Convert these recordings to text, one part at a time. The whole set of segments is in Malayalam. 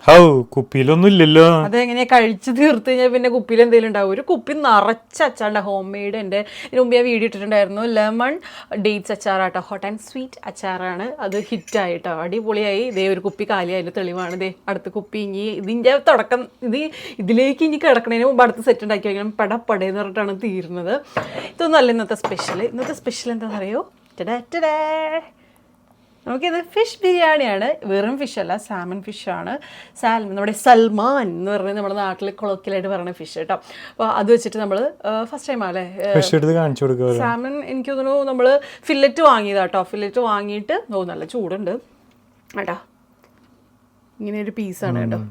ഹൗ കുപ്പിയിലൊന്നും ഇല്ലല്ലോ. അതെങ്ങനെയാ കഴിച്ചു തീർത്ത് കഴിഞ്ഞാൽ പിന്നെ കുപ്പിയിൽ എന്തെങ്കിലും ഉണ്ടാവും. ഒരു കുപ്പി നിറച്ച അച്ചാറുണ്ട്, ഹോം മെയ്ഡ്. എൻ്റെ ഇതിന് മുമ്പ് ഞാൻ വീഡിയോ ഇട്ടിട്ടുണ്ടായിരുന്നു. ലെമൺ ഡേറ്റ്സ് അച്ചാറാട്ടോ, ഹോട്ട് ആൻഡ് സ്വീറ്റ് അച്ചാറാണ്. അത് ഹിറ്റായിട്ടോ, അടിപൊളിയായി. ഇതേ ഒരു കുപ്പി കാലിയായാലും തെളിവാണ്. ഇതേ അടുത്ത കുപ്പി ഇനി ഇതിൻ്റെ തുടക്കം, ഇതിലേക്ക് ഇനി കിടക്കണതിന് മുമ്പ് അടുത്ത സെറ്റ് ഉണ്ടാക്കി വയ്ക്കണം. പടപ്പടയെന്ന് പറഞ്ഞിട്ടാണ് തീരുന്നത്. ഇതൊന്നല്ല ഇന്നത്തെ സ്പെഷ്യൽ. ഇന്നത്തെ സ്പെഷ്യൽ എന്താണെന്ന് അറിയോ? നമുക്കിത് ഫിഷ് ബിരിയാണിയാണ്. വെറും ഫിഷല്ല, സാമൺ ഫിഷാണ്. നമ്മുടെ സൽമാൻ എന്ന് പറഞ്ഞാൽ നമ്മുടെ നാട്ടിൽ കൊളോക്കിയലായിട്ട് പറയുന്ന ഫിഷ് കേട്ടോ. അപ്പോൾ അത് വെച്ചിട്ട് നമ്മൾ ഫസ്റ്റ് ടൈം അല്ലേ സാമൺ, എനിക്ക് തോന്നുന്നു നമ്മൾ ഫില്ലറ്റ് വാങ്ങിയതാട്ടോ. ഫില്ലറ്റ് വാങ്ങിയിട്ട് നല്ല ചൂടുണ്ട് കേട്ടോ. ഇങ്ങനെ ഒരു പീസാണ് കേട്ടോ,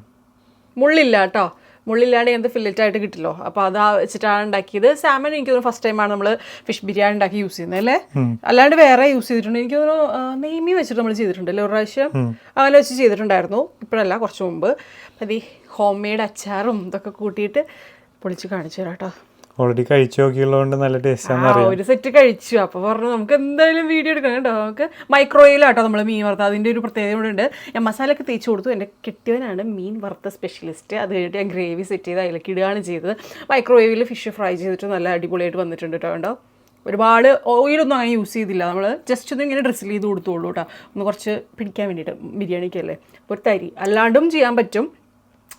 മുള്ളില്ല കേട്ടോ. മുള്ളില്ലാണ്ട് ഇങ്ങനത്തെ ഫില്ലറ്റായിട്ട് കിട്ടില്ലോ. അപ്പോൾ അതാ വെച്ചിട്ടാണ് ഉണ്ടാക്കിയത്. സാമൺ എനിക്ക് തോന്നുന്നു ഫസ്റ്റ് ടൈമാണ് നമ്മൾ ഫിഷ് ബിരിയാണി ഉണ്ടാക്കി യൂസ് ചെയ്യുന്നത് അല്ലേ. അല്ലാണ്ട് വേറെ യൂസ് ചെയ്തിട്ടുണ്ട്. എനിക്ക് തോന്നുന്നു നെയ്മി വെച്ചിട്ട് നമ്മൾ ചെയ്തിട്ടുണ്ടല്ലോ ഒരു പ്രാവശ്യം, അങ്ങനെ വെച്ച് ചെയ്തിട്ടുണ്ടായിരുന്നു. ഇപ്പോഴല്ല, കുറച്ച് മുമ്പ്. അപ്പം ഈ ഹോം മെയ്ഡ് അച്ചാറും ഇതൊക്കെ കൂട്ടിയിട്ട് പൊളിച്ച് കാണിച്ചു തരാം കേട്ടോ. ഓൾറെഡി കഴിച്ചു നോക്കിയുള്ളതുകൊണ്ട് നല്ല ടേസ്റ്റ്. ഒരു സെറ്റ് കഴിച്ചു. അപ്പോൾ പറഞ്ഞു നമുക്ക് എന്തായാലും വീഡിയോ എടുക്കണം കേട്ടോ. നമുക്ക് മൈക്രോവേവിലാട്ടോ നമ്മൾ മീൻ വറുത്ത. അതിൻ്റെ ഒരു പ്രത്യേകത കൂടെ ഉണ്ട്. ഞാൻ മസാലയൊക്കെ തേച്ച് കൊടുത്തു. എൻ്റെ കെട്ടിയവനാണ് മീൻ വറുത്ത സ്പെഷ്യലിസ്റ്റ്. അത് കഴിഞ്ഞിട്ട് ഞാൻ ഗ്രേവി സെറ്റ് ചെയ്ത് അതിലേക്ക് ഇടുകയാണ് ചെയ്തത്. മൈക്രോവേവിൽ ഫിഷ് ഫ്രൈ ചെയ്തിട്ട് നല്ല അടിപൊളിയായിട്ട് വന്നിട്ടുണ്ട് കേട്ടോ. കണ്ടോ, ഒരുപാട് ഓയിലൊന്നും അങ്ങനെ യൂസ് ചെയ്തില്ല. നമ്മൾ ജസ്റ്റ് ഒന്ന് ഇങ്ങനെ ഡ്രിസിൽ ചെയ്ത് കൊടുത്തോളൂ കേട്ടോ, ഒന്ന് കുറച്ച് പിടിക്കാൻ വേണ്ടിയിട്ട്. ബിരിയാണിക്കല്ലേ ഒരു തരി, അല്ലാണ്ടും ചെയ്യാൻ പറ്റും.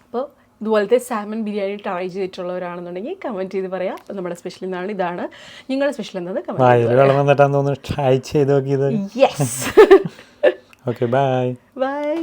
അപ്പോൾ ഇതുപോലത്തെ സാമൺ ബിരിയാണി ട്രൈ ചെയ്തിട്ടുള്ളവരാണെന്നുണ്ടെങ്കിൽ കമൻറ്റ് ചെയ്ത് പറയാം. അപ്പോൾ നമ്മുടെ സ്പെഷ്യൽ എന്നാണ്, ഇതാണ് നിങ്ങളുടെ സ്പെഷ്യൽ എന്നത് കമൻറ്റ്. ട്രൈ ചെയ്ത് നോക്കിയത്. യെസ്. Okay, bye. ബൈ.